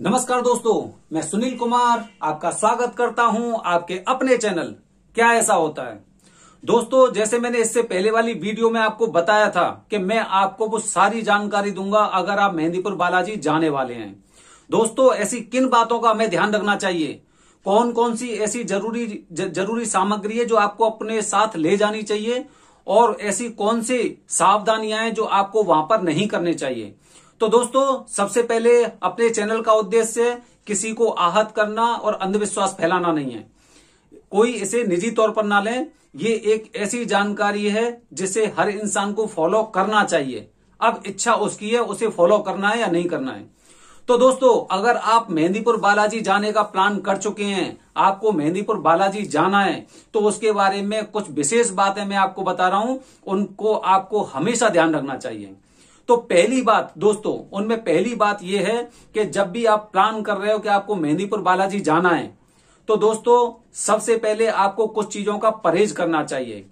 नमस्कार दोस्तों, मैं सुनील कुमार आपका स्वागत करता हूं आपके अपने चैनल क्या ऐसा होता है। दोस्तों, जैसे मैंने इससे पहले वाली वीडियो में आपको बताया था कि मैं आपको वो सारी जानकारी दूंगा अगर आप मेहंदीपुर बालाजी जाने वाले हैं। दोस्तों, ऐसी किन बातों का हमें ध्यान रखना चाहिए, कौन कौन सी ऐसी जरूरी सामग्री है जो आपको अपने साथ ले जानी चाहिए और ऐसी कौन सी सावधानियां हैं जो आपको वहां पर नहीं करनी चाहिए। तो दोस्तों, सबसे पहले अपने चैनल का उद्देश्य किसी को आहत करना और अंधविश्वास फैलाना नहीं है। कोई इसे निजी तौर पर ना लें। ये एक ऐसी जानकारी है जिसे हर इंसान को फॉलो करना चाहिए। अब इच्छा उसकी है, उसे फॉलो करना है या नहीं करना है। तो दोस्तों, अगर आप मेहंदीपुर बालाजी जाने का प्लान कर चुके हैं, आपको मेहंदीपुर बालाजी जाना है, तो उसके बारे में कुछ विशेष बातें मैं आपको बता रहा हूं, उनको आपको हमेशा ध्यान रखना चाहिए। तो पहली बात दोस्तों, उनमें पहली बात यह है कि जब भी आप प्लान कर रहे हो कि आपको मेहंदीपुर बालाजी जाना है, तो दोस्तों सबसे पहले आपको कुछ चीजों का परहेज करना चाहिए।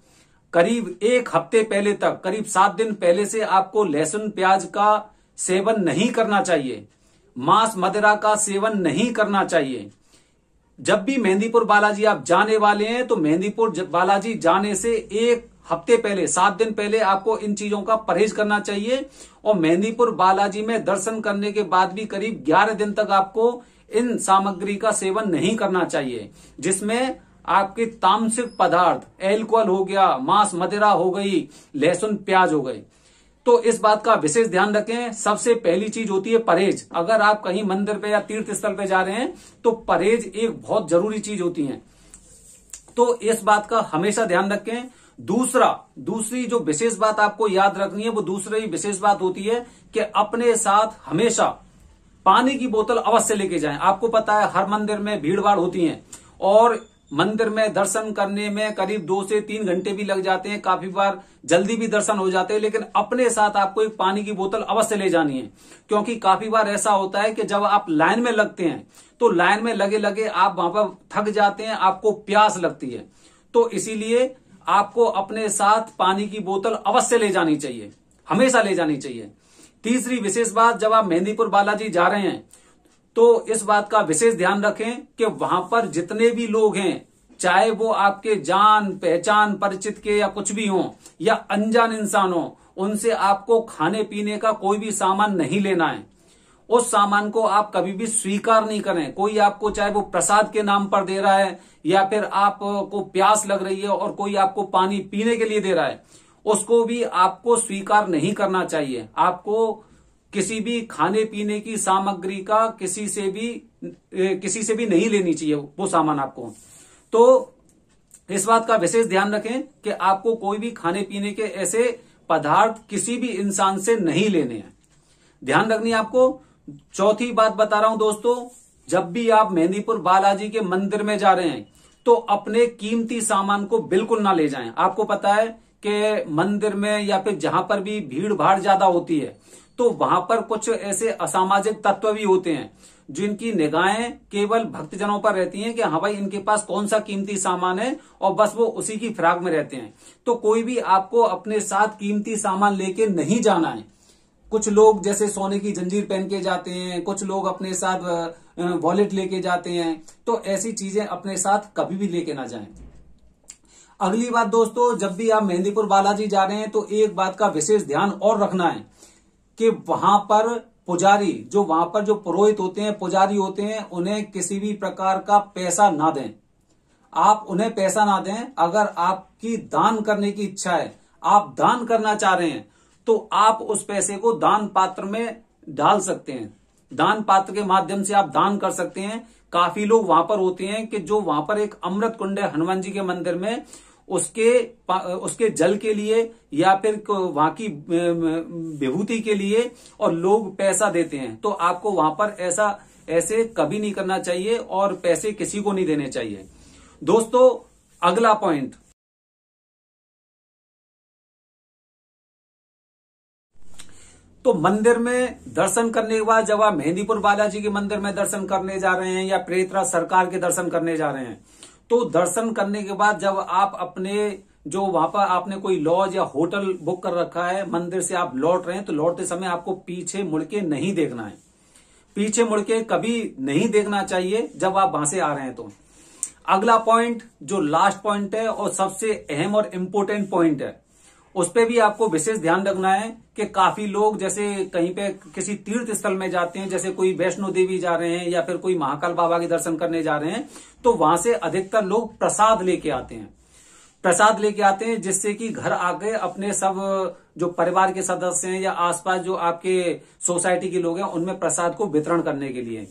करीब एक हफ्ते पहले तक, करीब 7 दिन पहले से आपको लहसुन प्याज का सेवन नहीं करना चाहिए, मांस मदिरा का सेवन नहीं करना चाहिए। जब भी मेहंदीपुर बालाजी आप जाने वाले हैं, तो मेहंदीपुर बालाजी जाने से एक हफ्ते पहले, 7 दिन पहले आपको इन चीजों का परहेज करना चाहिए। और मेहंदीपुर बालाजी में दर्शन करने के बाद भी करीब 11 दिन तक आपको इन सामग्री का सेवन नहीं करना चाहिए, जिसमें आपके तामसिक पदार्थ, एल्कोहल हो गया, मांस मदिरा हो गई, लहसुन प्याज हो गए। तो इस बात का विशेष ध्यान रखें। सबसे पहली चीज होती है परहेज। अगर आप कहीं मंदिर पे या तीर्थ स्थल पे जा रहे हैं, तो परहेज एक बहुत जरूरी चीज होती है। तो इस बात का हमेशा ध्यान रखें। दूसरी जो विशेष बात आपको याद रखनी है, वो दूसरी विशेष बात होती है कि अपने साथ हमेशा पानी की बोतल अवश्य लेके जाएं। आपको पता है हर मंदिर में भीड़ भाड़ होती है और मंदिर में दर्शन करने में करीब 2 से 3 घंटे भी लग जाते हैं, काफी बार जल्दी भी दर्शन हो जाते हैं, लेकिन अपने साथ आपको एक पानी की बोतल अवश्य ले जानी है। क्योंकि काफी बार ऐसा होता है कि जब आप लाइन में लगते हैं, तो लाइन में लगे लगे आप वहां पर थक जाते हैं, आपको प्यास लगती है। तो इसीलिए आपको अपने साथ पानी की बोतल अवश्य ले जानी चाहिए, हमेशा ले जानी चाहिए। तीसरी विशेष बात, जब आप मेहंदीपुर बालाजी जा रहे हैं, तो इस बात का विशेष ध्यान रखें कि वहां पर जितने भी लोग हैं, चाहे वो आपके जान पहचान परिचित के या कुछ भी हो, या अनजान इंसान हो, उनसे आपको खाने पीने का कोई भी सामान नहीं लेना है। उस सामान को आप कभी भी स्वीकार नहीं करें। कोई आपको, चाहे वो प्रसाद के नाम पर दे रहा है या फिर आपको प्यास लग रही है और कोई आपको पानी पीने के लिए दे रहा है, उसको भी आपको स्वीकार नहीं करना चाहिए। आपको किसी भी खाने पीने की सामग्री का किसी से भी नहीं लेनी चाहिए वो सामान आपको। तो इस बात का विशेष ध्यान रखें कि आपको कोई भी खाने पीने के ऐसे पदार्थ किसी भी इंसान से नहीं लेने हैं, ध्यान रखनी है आपको। चौथी बात बता रहा हूं दोस्तों, जब भी आप मेहंदीपुर बालाजी के मंदिर में जा रहे हैं, तो अपने कीमती सामान को बिल्कुल ना ले जाएं। आपको पता है कि मंदिर में या फिर जहां पर भी भीड़ भाड़ ज्यादा होती है, तो वहां पर कुछ ऐसे असामाजिक तत्व भी होते हैं जिनकी निगाहें केवल भक्तजनों पर रहती हैं कि हाँ भाई, इनके पास कौन सा कीमती सामान है, और बस वो उसी की फिराक में रहते हैं। तो कोई भी आपको अपने साथ कीमती सामान लेके नहीं जाना है। कुछ लोग जैसे सोने की जंजीर पहन के जाते हैं, कुछ लोग अपने साथ वॉलेट लेके जाते हैं, तो ऐसी चीजें अपने साथ कभी भी लेके ना जाएं। अगली बात दोस्तों, जब भी आप मेहंदीपुर बालाजी जा रहे हैं, तो एक बात का विशेष ध्यान और रखना है कि वहां पर पुजारी, जो वहां पर जो पुरोहित होते हैं, पुजारी होते हैं, उन्हें किसी भी प्रकार का पैसा ना दें। आप उन्हें पैसा ना दें। अगर आपकी दान करने की इच्छा है, आप दान करना चाह रहे हैं, तो आप उस पैसे को दान पात्र में डाल सकते हैं। दान पात्र के माध्यम से आप दान कर सकते हैं। काफी लोग वहां पर होते हैं कि जो वहां पर एक अमृत कुंड है हनुमान जी के मंदिर में, उसके जल के लिए या फिर वहां की विभूति के लिए और लोग पैसा देते हैं। तो आपको वहां पर ऐसे कभी नहीं करना चाहिए और पैसे किसी को नहीं देने चाहिए। दोस्तों, अगला पॉइंट, तो मंदिर में दर्शन करने के बाद जब आप मेहंदीपुर बालाजी के मंदिर में दर्शन करने जा रहे हैं या प्रेतराज सरकार के दर्शन करने जा रहे हैं, तो दर्शन करने के बाद जब आप अपने जो वहां पर आपने कोई लॉज या होटल बुक कर रखा है, मंदिर से आप लौट रहे हैं, तो लौटते समय आपको पीछे मुड़ के नहीं देखना है। पीछे मुड़ के कभी नहीं देखना चाहिए जब आप वहां से आ रहे हैं। तो अगला पॉइंट जो लास्ट पॉइंट है और सबसे अहम और इम्पोर्टेंट पॉइंट है, उस पे भी आपको विशेष ध्यान रखना है कि काफी लोग जैसे कहीं पे किसी तीर्थ स्थल में जाते हैं, जैसे कोई वैष्णो देवी जा रहे हैं या फिर कोई महाकाल बाबा के दर्शन करने जा रहे हैं, तो वहां से अधिकतर लोग प्रसाद लेके आते हैं। प्रसाद लेके आते हैं जिससे कि घर आके अपने सब जो परिवार के सदस्य हैं या आसपास जो आपके सोसाइटी के लोग हैं उनमें प्रसाद को वितरण करने के लिए।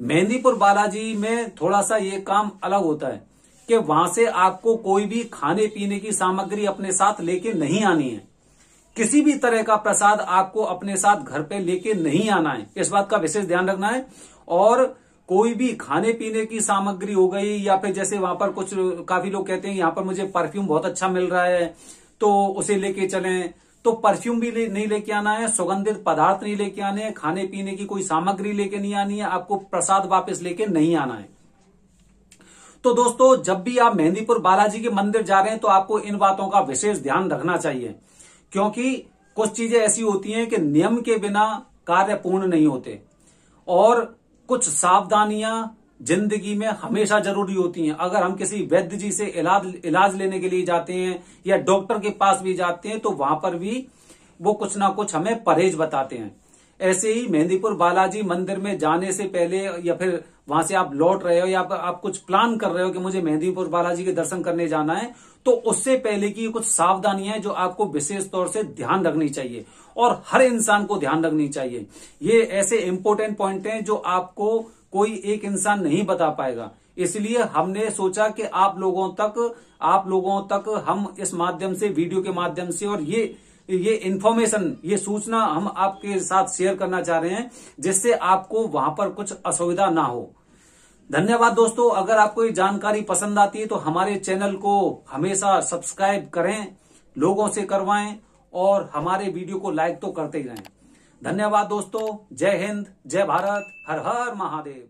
मेहंदीपुर बालाजी में थोड़ा सा ये काम अलग होता है कि वहां से आपको कोई भी खाने पीने की सामग्री अपने साथ लेके नहीं आनी है। किसी भी तरह का प्रसाद आपको अपने साथ घर पे लेके नहीं आना है, इस बात का विशेष ध्यान रखना है। और कोई भी खाने पीने की सामग्री हो गई या फिर जैसे वहां पर कुछ काफी लोग कहते हैं यहाँ पर मुझे परफ्यूम बहुत अच्छा मिल रहा है तो उसे लेके चलें, तो परफ्यूम भी नहीं लेके आना है, सुगंधित पदार्थ नहीं लेके आने हैं, खाने पीने की कोई सामग्री लेके नहीं आनी है, आपको प्रसाद वापस लेके नहीं आना है। तो दोस्तों जब भी आप मेहंदीपुर बालाजी के मंदिर जा रहे हैं तो आपको इन बातों का विशेष ध्यान रखना चाहिए, क्योंकि कुछ चीजें ऐसी होती हैं कि नियम के बिना कार्य पूर्ण नहीं होते और कुछ सावधानियां जिंदगी में हमेशा जरूरी होती हैं। अगर हम किसी वैद्य जी से इलाज लेने के लिए जाते हैं या डॉक्टर के पास भी जाते हैं तो वहां पर भी वो कुछ ना कुछ हमें परहेज बताते हैं। ऐसे ही मेहंदीपुर बालाजी मंदिर में जाने से पहले या फिर वहां से आप लौट रहे हो या आप कुछ प्लान कर रहे हो कि मुझे मेहंदीपुर बालाजी के दर्शन करने जाना है, तो उससे पहले की कुछ सावधानियां हैं जो आपको विशेष तौर से ध्यान रखनी चाहिए और हर इंसान को ध्यान रखनी चाहिए। ये ऐसे इंपॉर्टेंट पॉइंट हैं जो आपको कोई एक इंसान नहीं बता पाएगा, इसलिए हमने सोचा कि आप लोगों तक हम इस माध्यम से, वीडियो के माध्यम से और ये इंफॉर्मेशन, ये सूचना हम आपके साथ शेयर करना चाह रहे हैं जिससे आपको वहां पर कुछ असुविधा ना हो। धन्यवाद दोस्तों। अगर आपको ये जानकारी पसंद आती है तो हमारे चैनल को हमेशा सब्सक्राइब करें, लोगों से करवाएं और हमारे वीडियो को लाइक तो करते ही रहें। धन्यवाद दोस्तों। जय हिंद, जय भारत, हर हर महादेव।